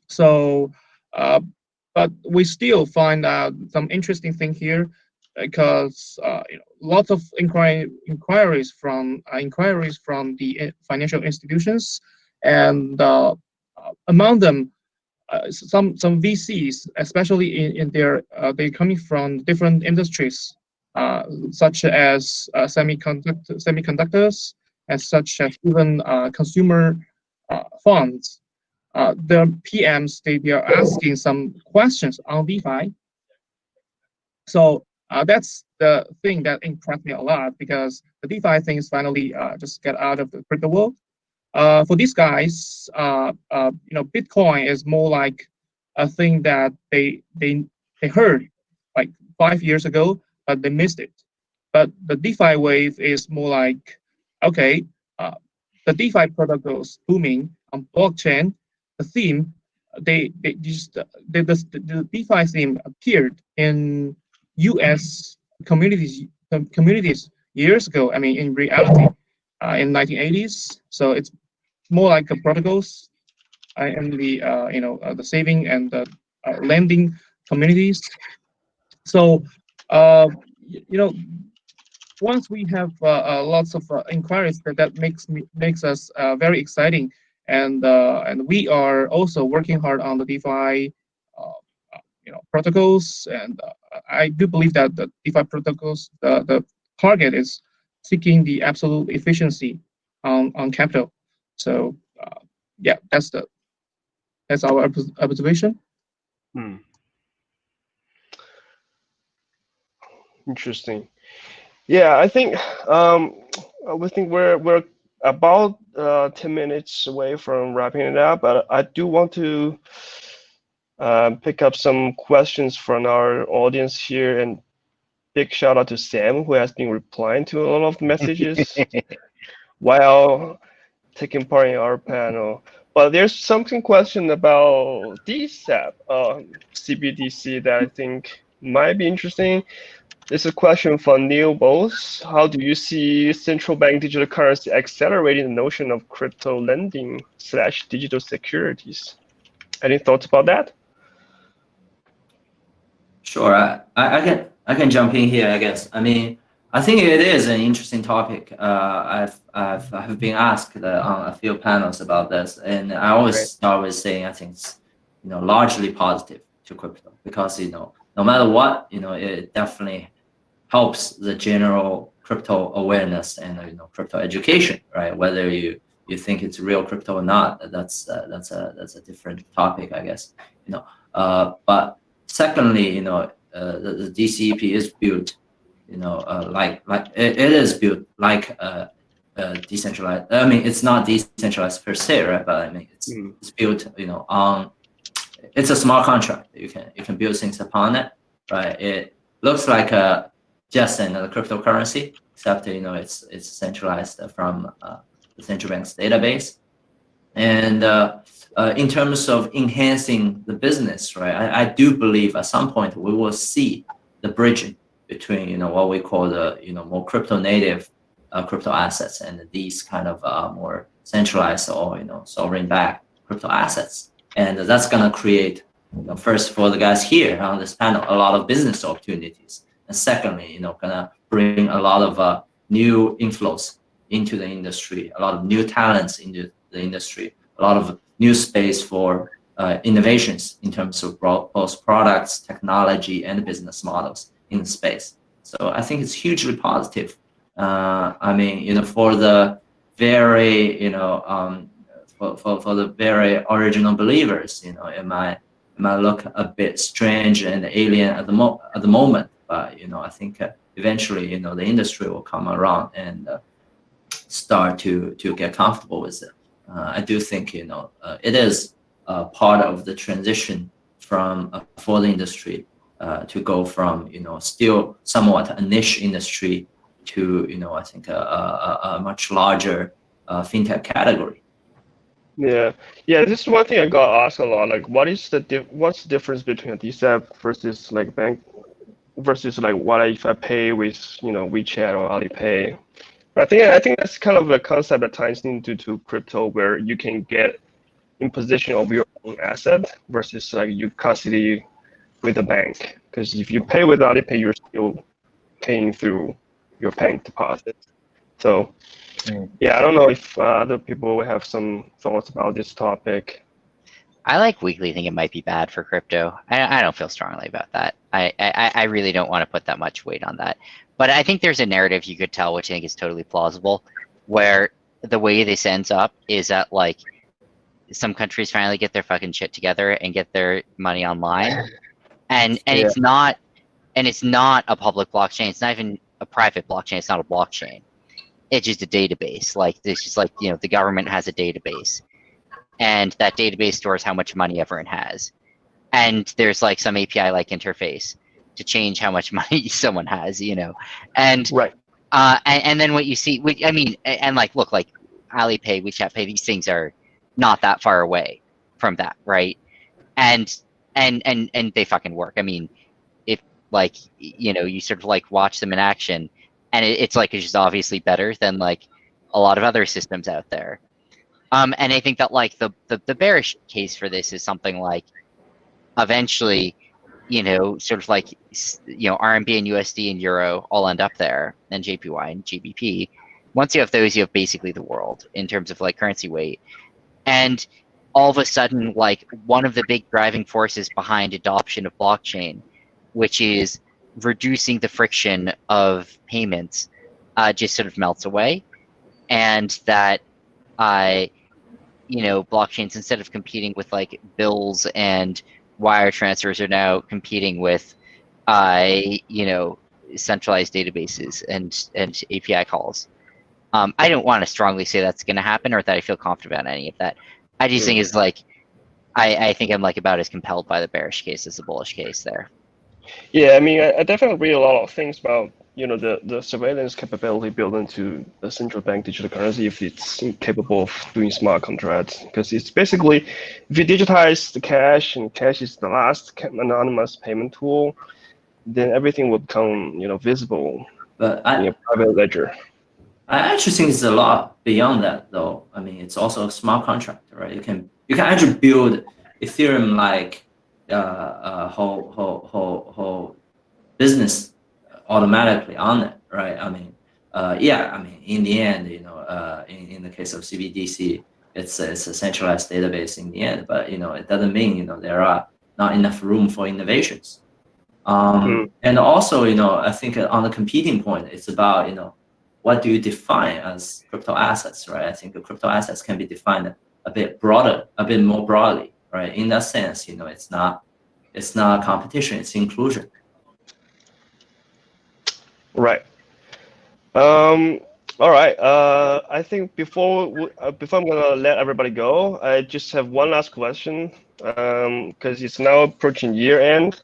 So but we still find out some interesting thing here, because lots of inquiries from the financial institutions, and among them some VCs, especially in their they're coming from different industries, such as semiconductors, and such as even consumer funds. The PMs, they are asking some questions on DeFi. So that's the thing that impressed me a lot, because the DeFi things finally just get out of the crypto world. For these guys, Bitcoin is more like a thing that they heard like 5 years ago, but they missed it. But the DeFi wave is more like, okay, the DeFi protocols booming on blockchain. The theme, the DeFi theme appeared in U.S. communities years ago. I mean, in reality, in 1980s. So it's more like a protocols and the saving and the lending communities. So once we have lots of inquiries, that makes us very exciting, and we are also working hard on the DeFi protocols, and I do believe that the DeFi protocols, the target is seeking the absolute efficiency on capital. So yeah, that's our observation. Interesting. Yeah, I think we're about 10 minutes away from wrapping it up, but I do want to pick up some questions from our audience here, and big shout out to Sam, who has been replying to a lot of messages while taking part in our panel. But there's something question about DSAP, CBDC, that I think might be interesting. This is a question from Neil Bowles. How do you see central bank digital currency accelerating the notion of crypto lending / digital securities? Any thoughts about that? Sure, I can jump in here, I guess. I mean, I think it is an interesting topic. I've been asked on a few panels about this, and I always start with saying I think it's largely positive to crypto, because no matter what, it definitely helps the general crypto awareness and crypto education, right? Whether you think it's real crypto or not, that's a different topic, I guess. But secondly, the DCEP is built, like it is built like decentralized. I mean, it's not decentralized per se, right? But I mean, it's built, on. It's a smart contract. You can build things upon it, right? It looks like just another cryptocurrency, except it's centralized from the central bank's database. And in terms of enhancing the business, right? I do believe at some point we will see the bridging between what we call the more crypto native crypto assets and these kind of more centralized or sovereign backed crypto assets, and that's gonna create first, for the guys here on this panel, a lot of business opportunities, and secondly, gonna bring a lot of new inflows into the industry, a lot of new talents into the industry, a lot of new space for innovations in terms of both products, technology, and business models in the space. So I think it's hugely positive. I mean, for the very, for the very original believers, it might look a bit strange and alien at the moment, but I think eventually, the industry will come around and start to get comfortable with it. I do think it is part of the transition from for the industry to go from still somewhat a niche industry to I think a much larger fintech category. Yeah, yeah. This is one thing I got asked a lot. Like, what's the difference between a DSAP versus like bank versus like what if I pay with WeChat or Alipay? But I think that's kind of a concept that ties into crypto where you can get in possession of your own asset versus like you custody with the bank. Because if you pay with Alipay, you're still paying through your bank deposit. So yeah, I don't know if other people have some thoughts about this topic. I like Weekly think it might be bad for crypto. I don't feel strongly about that. I really don't want to put that much weight on that. But I think there's a narrative you could tell, which I think is totally plausible, where the way this ends up is that like some countries finally get their fucking shit together and get their money online, and Yeah. it's not a public blockchain. It's not even a private blockchain. It's not a blockchain. It's just a database. Like it's just like the government has a database, and that database stores how much money everyone has, and there's like some API like interface to change how much money someone has, and Right. and then what you see, I mean, and like look, like Alipay, WeChat Pay, these things are not that far away from that, right? And they fucking work. I mean, if like you sort of like watch them in action, and it's like it's just obviously better than like a lot of other systems out there. And I think that like the bearish case for this is something like eventually, sort of like RMB and USD and Euro all end up there, and JPY and GBP. Once you have those, you have basically the world in terms of like currency weight. And all of a sudden, like one of the big driving forces behind adoption of blockchain, which is reducing the friction of payments, just sort of melts away, and that blockchains, instead of competing with like bills and wire transfers, are now competing with centralized databases and API calls. I don't want to strongly say that's going to happen or that I feel confident about any of that. I just think it's like I think I'm like about as compelled by the bearish case as the bullish case there. Yeah, I mean, I definitely read a lot of things about the surveillance capability built into the central bank digital currency if it's capable of doing smart contracts. Because it's basically, if you digitize the cash and cash is the last anonymous payment tool, then everything will become visible But in a private ledger. I actually think it's a lot beyond that, though. I mean, it's also a smart contract, right? You can actually build Ethereum like whole business automatically on it, right? I mean, in the end, in the case of CBDC, it's a centralized database in the end, but it doesn't mean there are not enough room for innovations. And also, I think on the competing point, it's about what do you define as crypto assets, right? I think the crypto assets can be defined a bit more broadly, right? In that sense, it's not competition, it's inclusion. Right. All right. I think before I'm gonna let everybody go, I just have one last question. Because it's now approaching year end.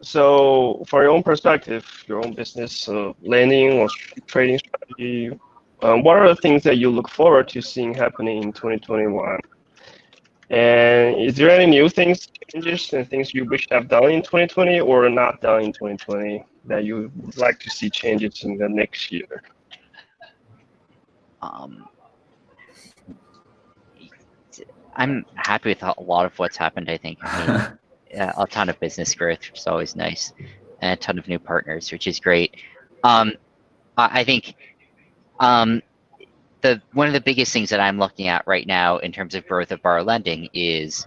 So, for your own perspective, your own business lending or trading strategy, what are the things that you look forward to seeing happening in 2021? And is there any new things, changes, and things you wish to have done in 2020 or not done in 2020 that you would like to see changes in the next year? I'm happy with a lot of what's happened, I think. I mean, a ton of business growth, which is always nice, and a ton of new partners, which is great. I think one of the biggest things that I'm looking at right now in terms of growth of borrow lending is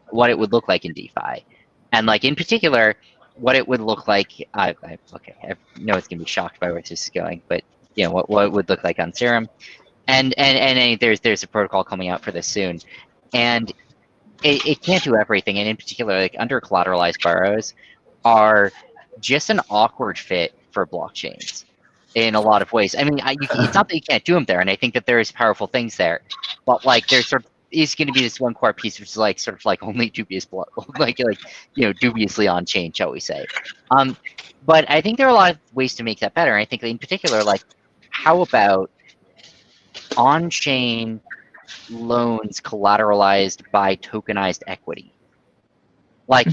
what it would look like in DeFi. And like in particular, what it would look like. Okay, I know it's gonna be shocked by where this is going, but what it would look like on Serum, and there's a protocol coming out for this soon, and it can't do everything, and in particular, like under collateralized borrows are just an awkward fit for blockchains in a lot of ways. I mean, it's not that you can't do them there, and I think that there is powerful things there, but like there's sort of is going to be this one core piece, which is like sort of like only dubious, dubiously on chain, shall we say? But I think there are a lot of ways to make that better. And I think in particular, like, how about on-chain loans collateralized by tokenized equity? Like,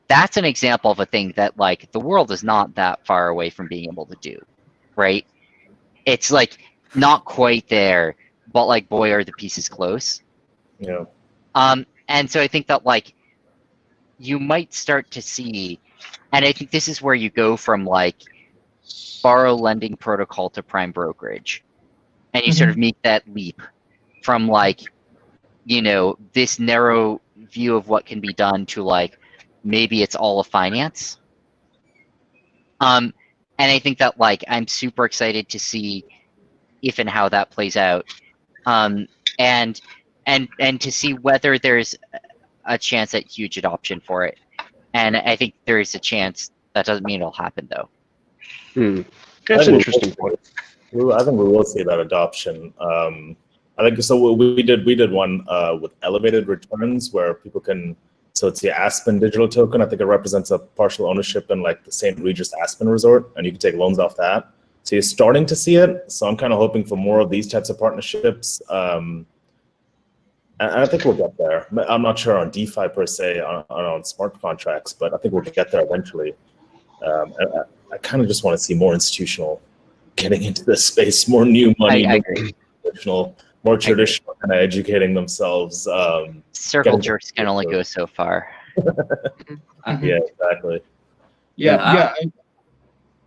that's an example of a thing that like the world is not that far away from being able to do, right? It's like not quite there, but like boy, are the pieces close. Yeah. And so I think that like you might start to see, and I think this is where you go from like borrow lending protocol to prime brokerage, and you sort of make that leap from like, this narrow view of what can be done to like maybe it's all of finance. And I think that like I'm super excited to see if and how that plays out. And to see whether there's a chance at huge adoption for it. And I think there is a chance. That doesn't mean it'll happen, though. That's an interesting point. I think we will see that adoption. I think so. We did one with elevated returns where people can. So it's the Aspen digital token. I think it represents a partial ownership in like the St. Regis Aspen Resort, and you can take loans off that. So you're starting to see it. So I'm kind of hoping for more of these types of partnerships. And I think we'll get there. I'm not sure on DeFi per se, on smart contracts, but I think we'll get there eventually. I kind of just want to see more institutional getting into this space, more new money, I agree. more traditional, kind of educating themselves. Circle jerks can only go so far. Yeah, exactly. Yeah.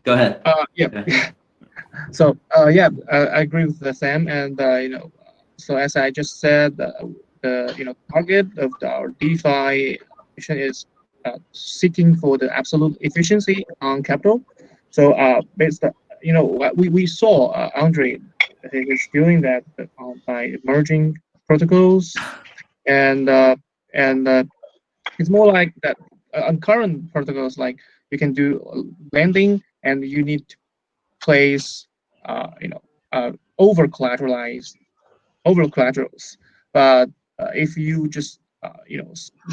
Go ahead. So I agree with Sam, and so as I just said, the target of our DeFi mission is seeking for the absolute efficiency on capital. So we saw Andre is doing that by merging protocols, and it's more like that on current protocols, like you can do lending and you need to place over collaterals, but if you just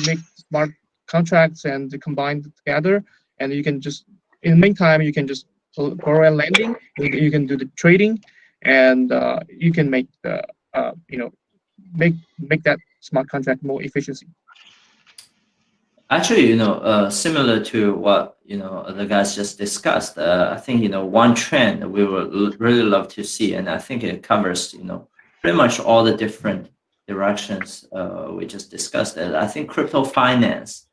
make smart contracts and combine it together, and you can just in the meantime you can just borrow and lending, you can do the trading, and you can make the make that smart contract more efficiency. Actually, similar to what the guys just discussed, I think one trend we would really love to see, and I think it covers pretty much all the different directions we just discussed. I think crypto finance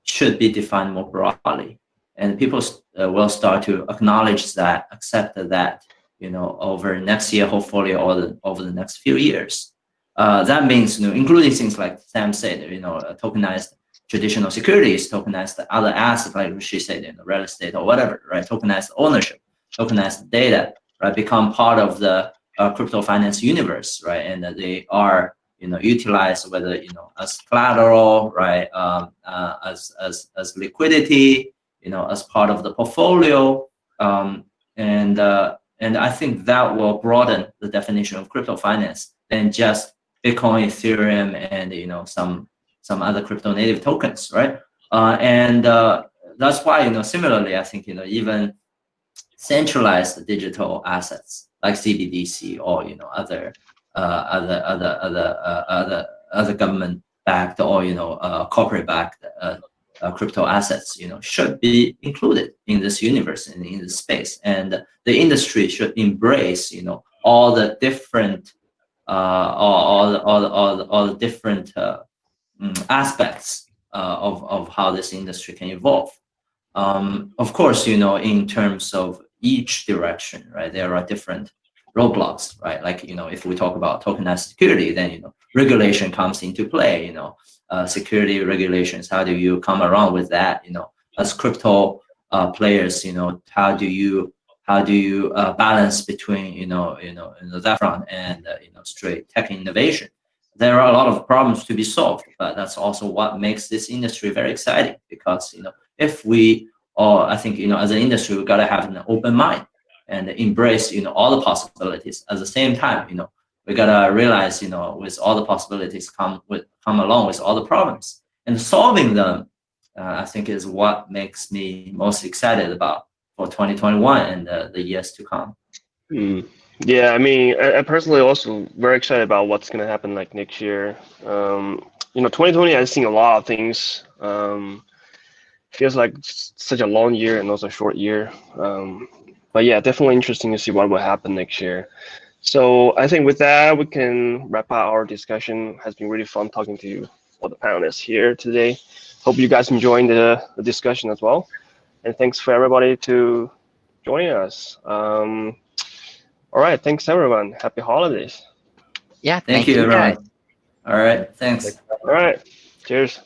should be defined more broadly, and people will start to acknowledge that, accept that, over next year, hopefully, or over the next few years. That means, including things like Sam said, tokenized traditional securities, tokenized other assets, like Rishi said, real estate or whatever, right? Tokenized ownership, tokenized data, right? Become part of the crypto finance universe, right? And they are, utilized whether as collateral, right? As liquidity, as part of the portfolio, and I think that will broaden the definition of crypto finance than just Bitcoin, Ethereum, and some other crypto native tokens, right? And that's why similarly, I think even centralized digital assets like CBDC or other government backed or corporate backed crypto assets should be included in this universe and in this space, and the industry should embrace all the different all the different aspects of how this industry can evolve. Of course, in terms of each direction, right, there are different roadblocks, right? Like, if we talk about tokenized security, then, regulation comes into play, security regulations, how do you come around with that, as crypto players, how do you balance between that front and straight tech innovation? There are a lot of problems to be solved, but that's also what makes this industry very exciting, because if we, or I think as an industry, we gotta have an open mind and embrace all the possibilities. At the same time, we gotta realize with all the possibilities come along with all the problems, and solving them I think is what makes me most excited about for 2021 and the years to come. Yeah, I mean, I personally also very excited about what's gonna happen like next year. 2020 I've seen a lot of things. Feels like such a long year and also a short year. But yeah, definitely interesting to see what will happen next year. So I think with that, we can wrap up our discussion. It has been really fun talking to you, all the panelists here today. Hope you guys enjoyed the discussion as well. And thanks for everybody to joining us. All right, thanks everyone. Happy holidays. Yeah, Thank you, everyone. guys. All right, thanks. All right, cheers.